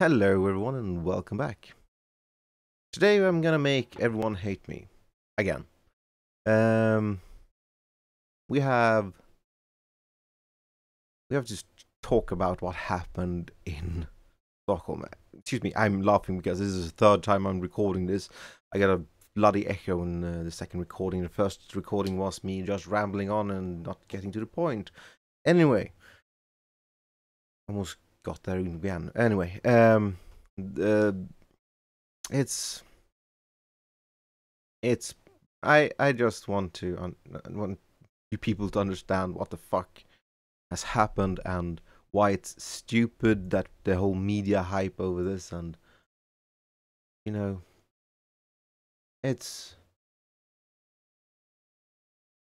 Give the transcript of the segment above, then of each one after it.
Hello everyone and welcome back. Today I'm gonna make everyone hate me. Again. Um we have to talk about what happened in Stockholm. Excuse me, I'm laughing because this is the third time I'm recording this. I got a bloody echo in the second recording. The first recording was me just rambling on and not getting to the point. Anyway, almost got there again. Anyway, it's it's I just want you people to understand what the fuck has happened and why it's stupid that the whole media hype over this, and you know it's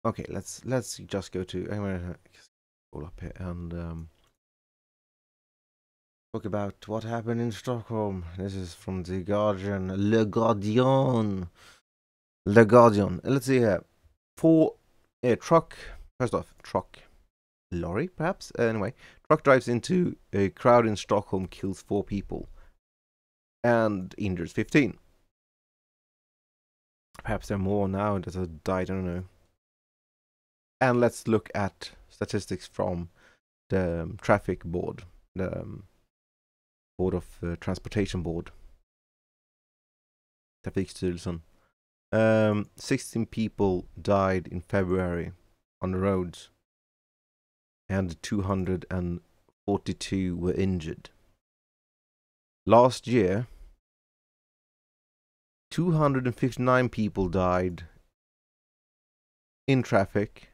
okay. Let's just go to, I'm gonna scroll up here and talk about what happened in Stockholm. This is from the Guardian, Le Guardian, Le Guardian. Let's see here. For a truck, first off, truck lorry, perhaps? Anyway, truck drives into a crowd in Stockholm, kills 4 people, and injures 15. Perhaps there are more now that have died, I don't know. And let's look at statistics from the traffic board, the Board of Transportation Board. Trafikstyrelsen. 16 people died in February on the roads, and 242 were injured. Last year, 259 people died in traffic.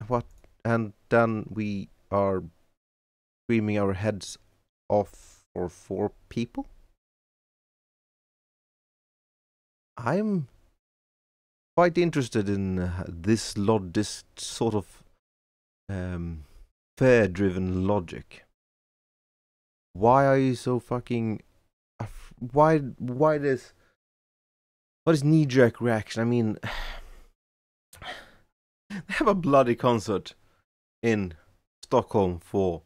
What? And then we are screaming our heads off for 4 people? I'm quite interested in this sort of fear-driven logic. Why are you so fucking? Why this? What is knee-jerk reaction? I mean, they have a bloody concert in Stockholm for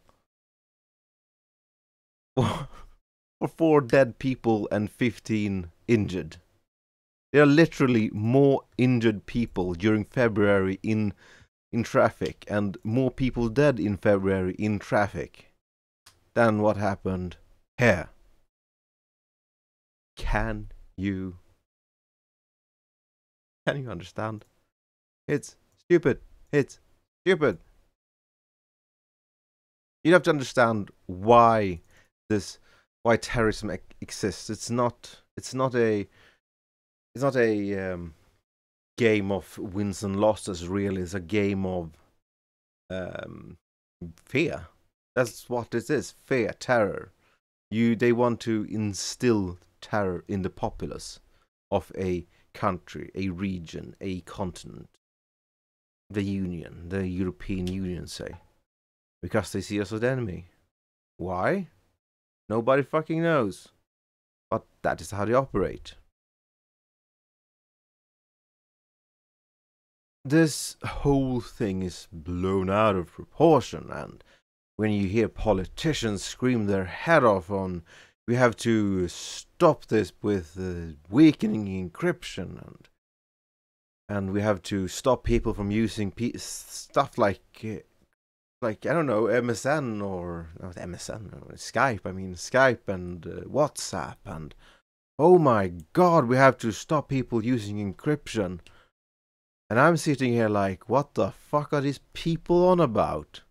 4 dead people and 15 injured. There are literally more injured people during February in traffic, and more people dead in February in traffic than what happened here. Can you understand? It's stupid. It's stupid. You have to understand why terrorism exists. It's not a game of wins and losses. Really, it's a game of fear. That's what it is. Fear, terror. They want to instill terror in the populace of a country, a region, a continent, the European Union, say, because they see us as an enemy. Why? Nobody fucking knows. But that is how they operate. This whole thing is blown out of proportion, and when you hear politicians scream their head off on, we have to stop this with weakening encryption, and we have to stop people from using stuff like I don't know, MSN or not MSN, Skype. I mean Skype and WhatsApp, and oh my god, we have to stop people using encryption. And I'm sitting here like, what the fuck are these people on about?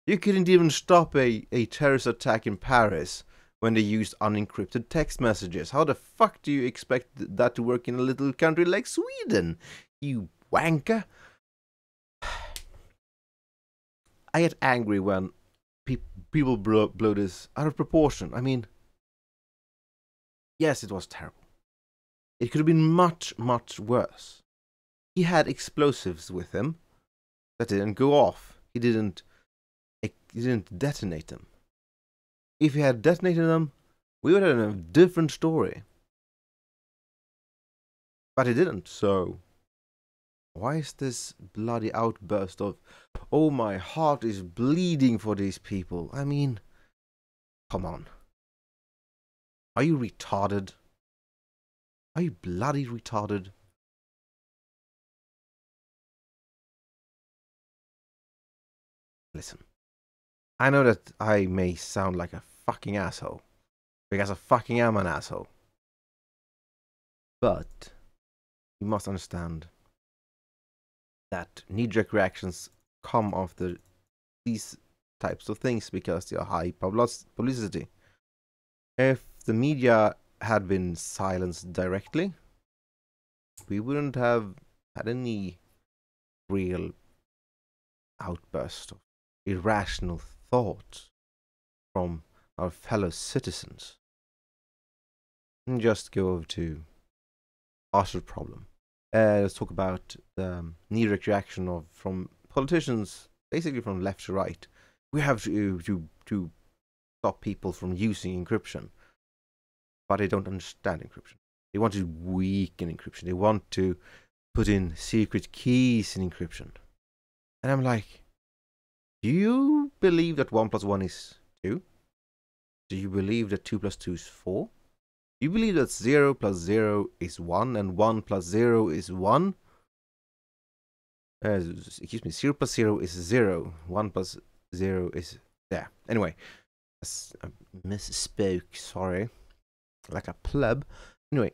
You couldn't even stop a terrorist attack in Paris when they used unencrypted text messages. How the fuck do you expect that to work in a little country like Sweden, you wanker? I get angry when people blow this out of proportion. I mean, yes, it was terrible. It could have been much, much worse. He had explosives with him that didn't go off. He didn't detonate them. If he had detonated them, we would have had a different story. But he didn't, so why is this bloody outburst of, oh, my heart is bleeding for these people? I mean, come on. Are you retarded? Are you bloody retarded? Listen, I know that I may sound like a fucking asshole, because I fucking am an asshole. But you must understand that knee-jerk reactions come after these types of things because they are high publicity. If the media had been silenced directly, we wouldn't have had any real outburst of irrational thought from our fellow citizens. And just go over to Arthur's problem. Let's talk about the knee-jerk reaction from politicians, basically from left to right. We have to stop people from using encryption, but they don't understand encryption. They want to weaken encryption. They want to put in secret keys in encryption. And I'm like, do you believe that 1 plus 1 is 2? Do you believe that 2 plus 2 is 4? Do you believe that 0 plus 0 is 1 and 1 plus 0 is 1? Excuse me, 0 plus 0 is 0. 1 plus 0 is... there. Anyway, I misspoke, sorry. Like a pleb. Anyway,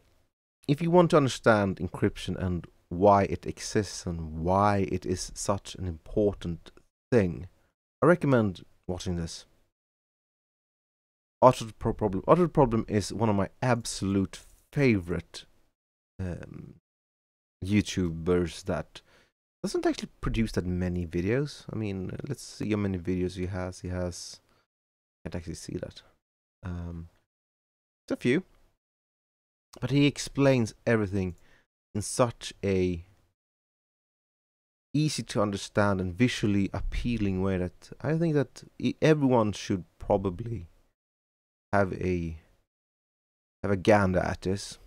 if you want to understand encryption and why it exists and why it is such an important thing, I recommend watching this. Arthur's Problem is one of my absolute favorite YouTubers that doesn't actually produce that many videos. I mean, let's see how many videos he has. I can't actually see that. It's a few. But he explains everything in such a easy to understand and visually appealing way that I think that everyone should probably have a gander at this.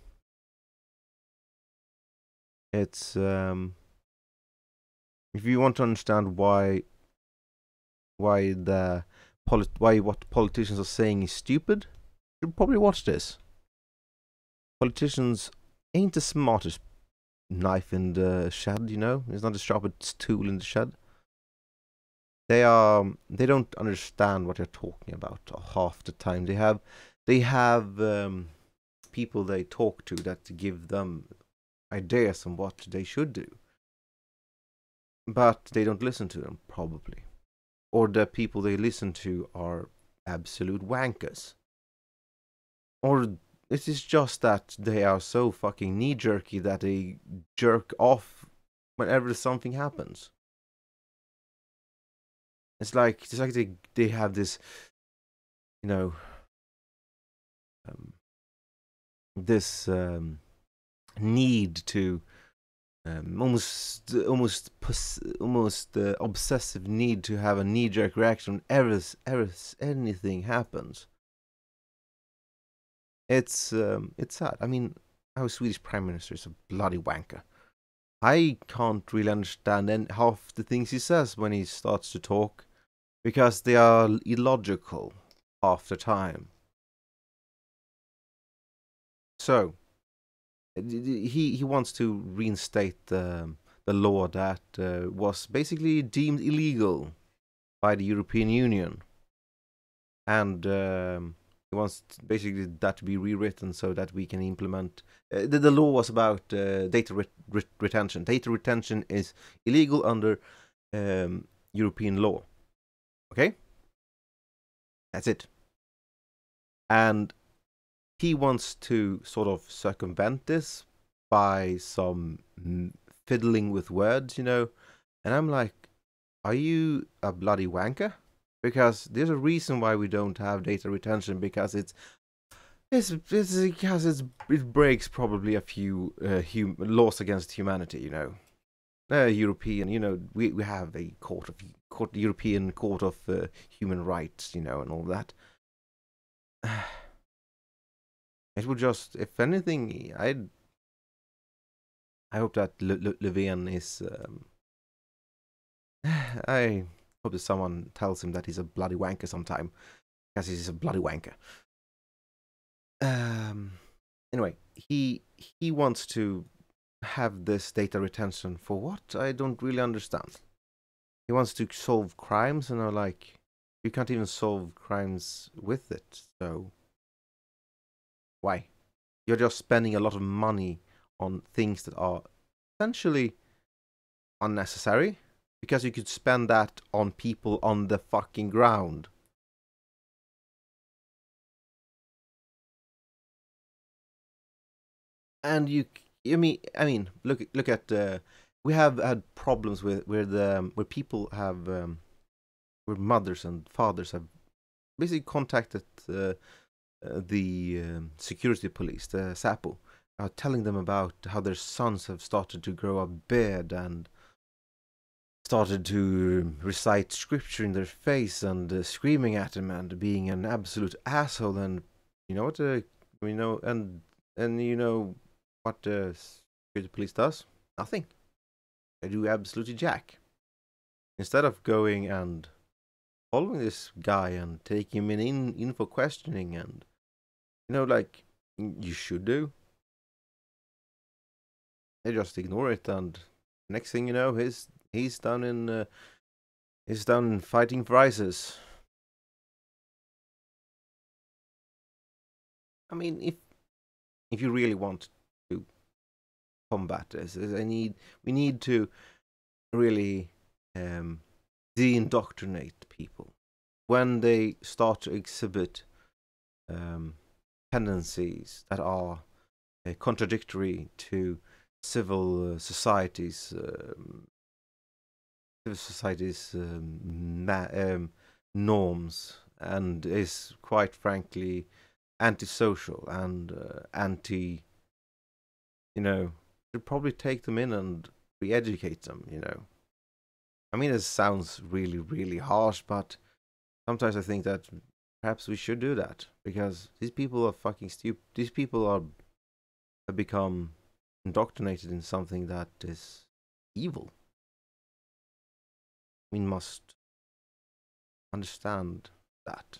It's if you want to understand why what politicians are saying is stupid, you should probably watch this. Politicians ain't the smartest knife in the shed, you know. It's not the sharpest tool in the shed. They don't understand what they're talking about half the time. They have people they talk to that give them ideas on what they should do, but they don't listen to them probably, or the people they listen to are absolute wankers, or it is just that they are so fucking knee-jerky that they jerk off whenever something happens. It's like they have this, you know, this need to almost obsessive need to have a knee-jerk reaction whenever anything happens. It's sad. I mean, our Swedish Prime Minister is a bloody wanker. I can't really understand half the things he says when he starts to talk, because they are illogical half the time. So, he wants to reinstate the law that was basically deemed illegal by the European Union, and he wants basically that to be rewritten so that we can implement. The law was about data retention. Data retention is illegal under European law. Okay? That's it. And he wants to sort of circumvent this by some fiddling with words, you know. And I'm like, are you a bloody wanker? Because there's a reason why we don't have data retention, because it breaks probably a few laws against humanity, you know. European, you know, we have a European Court of Human Rights, you know, and all that. It would just, if anything, I hope that Levin is. I hope that someone tells him that he's a bloody wanker sometime, because he's a bloody wanker. um, anyway, he wants to have this data retention for what? I don't really understand. He wants to solve crimes, and are like, you can't even solve crimes with it. So why? You're just spending a lot of money on things that are essentially unnecessary because you could spend that on people on the fucking ground. And I mean, look at we have had problems with where people have where mothers and fathers have basically contacted the security police, the SAPO, telling them about how their sons have started to grow a beard and started to recite scripture in their face and screaming at them and being an absolute asshole. And you know what? And you know what the security police does? Nothing. They do absolutely jack. Instead of going and following this guy and taking him in for questioning, and like you should do, they just ignore it. And next thing you know, he's down in fighting for ISIS. I mean, if you really want to combat this, we need to really de-indoctrinate people when they start to exhibit tendencies that are contradictory to civil society's norms, and is quite frankly antisocial and anti. Should probably take them in and re-educate them. I mean, it sounds really, really harsh, but sometimes I think that perhaps we should do that because these people are fucking stupid. These people have become indoctrinated in something that is evil. We must understand that.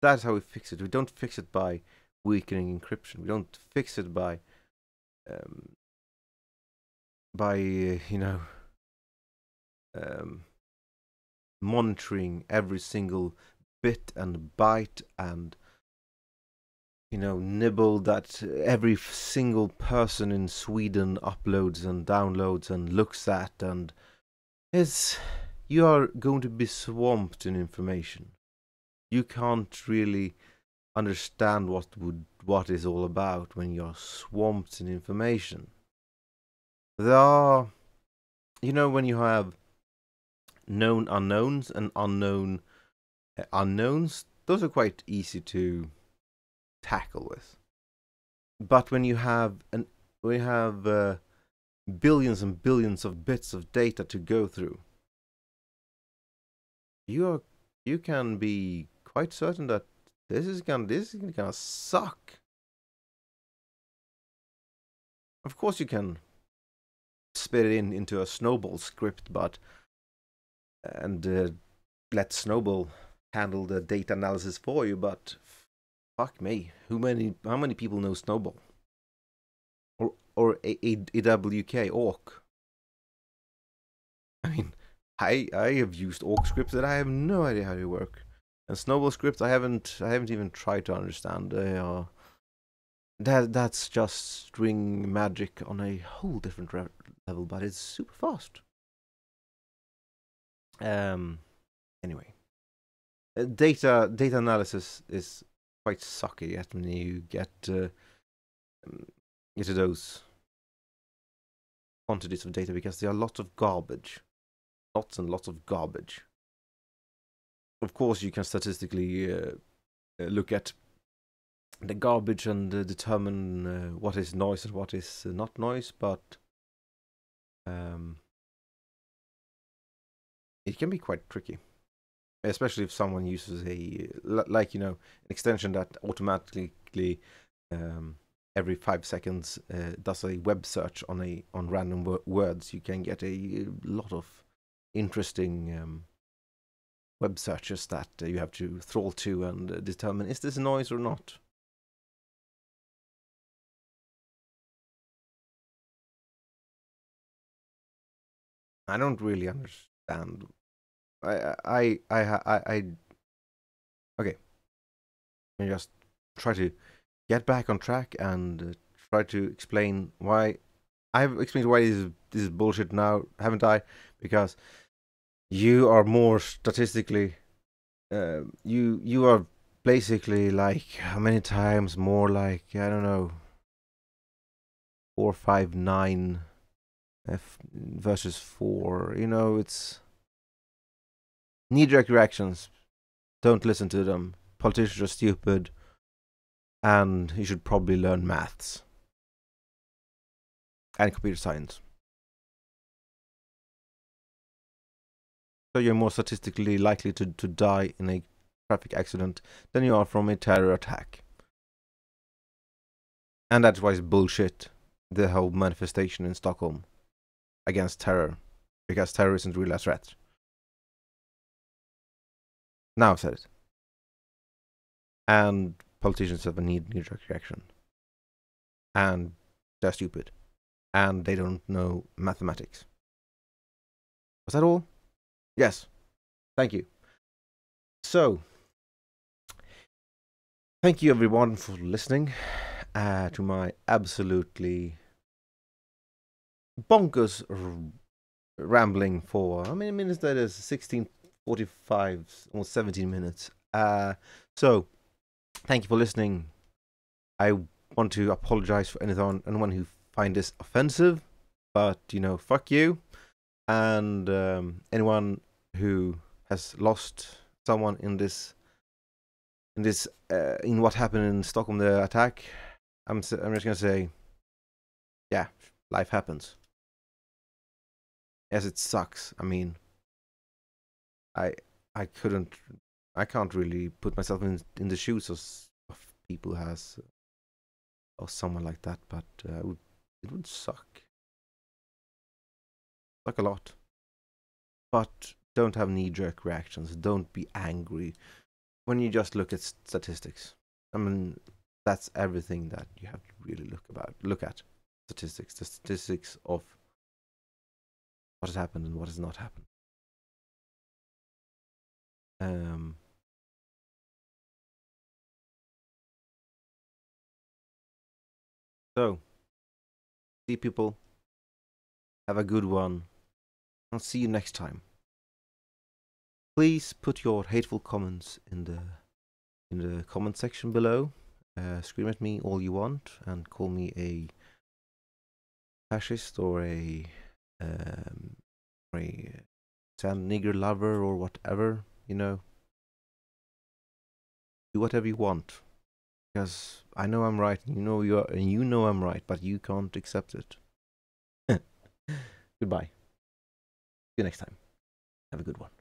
That's how we fix it. We don't fix it by weakening encryption. We don't fix it by um, monitoring every single bit and byte and nibble that every single person in Sweden uploads and downloads and looks at, and you are going to be swamped in information. You can't really understand what is all about when you're swamped in information. There are, when you have known unknowns and unknown unknowns, those are quite easy to tackle with. But when you have billions and billions of bits of data to go through, you can be quite certain that this is gonna suck. Of course, you can spit it into a Snowball script, and let Snowball handle the data analysis for you. But fuck me, how many people know Snowball or AWK Awk? I mean, I have used Awk scripts that I have no idea how they work, and Snowball scripts I haven't even tried to understand. They are that's just string magic on a whole different level, but it's super fast. Anyway, data analysis is quite sucky yet when you get to those quantities of data, because there are lots of garbage, lots and lots of garbage. Of course, you can statistically look at the garbage and determine what is noise and what is not noise, but it can be quite tricky, especially if someone uses an extension that automatically every 5 seconds does a web search on random words. You can get a lot of interesting web searches that you have to thrall to and determine, is this noise or not? I don't really understand. Okay. I just try to get back on track and try to explain why. I've explained why this is bullshit now, haven't I? Because you are more statistically, you are basically like how many times more, like I don't know, 459 versus 4. You know, it's knee-jerk reactions. Don't listen to them. Politicians are stupid, and you should probably learn maths and computer science. So you're more statistically likely to die in a traffic accident than you are from a terror attack. And that's why it's bullshit, the whole manifestation in Stockholm against terror, because terror isn't really a threat. Now I've said it. And politicians have a knee-jerk reaction. And they're stupid. And they don't know mathematics. Was that all? Yes. Thank you. So, thank you everyone for listening to my absolutely bonkers rambling for, how many minutes that is? 16:45, almost 17 minutes. So, thank you for listening. I want to apologize for anyone who find this offensive, but you know, fuck you. And anyone who has lost someone in what happened in Stockholm, the attack, I'm just gonna say, yeah, life happens. Yes, it sucks. I mean, I can't really put myself in the shoes of people who has or someone like that, but it would suck a lot. But don't have knee-jerk reactions. Don't be angry when you just look at statistics. I mean, that's everything that you have to really look at. Statistics, the statistics of what has happened and what has not happened. So, see people. Have a good one. I'll see you next time. Please put your hateful comments in the comment section below. Scream at me all you want and call me a fascist or a sand nigger lover or whatever. You know, do whatever you want, because I know I'm right. You know you know I'm right, but you can't accept it. Goodbye. See you next time. Have a good one.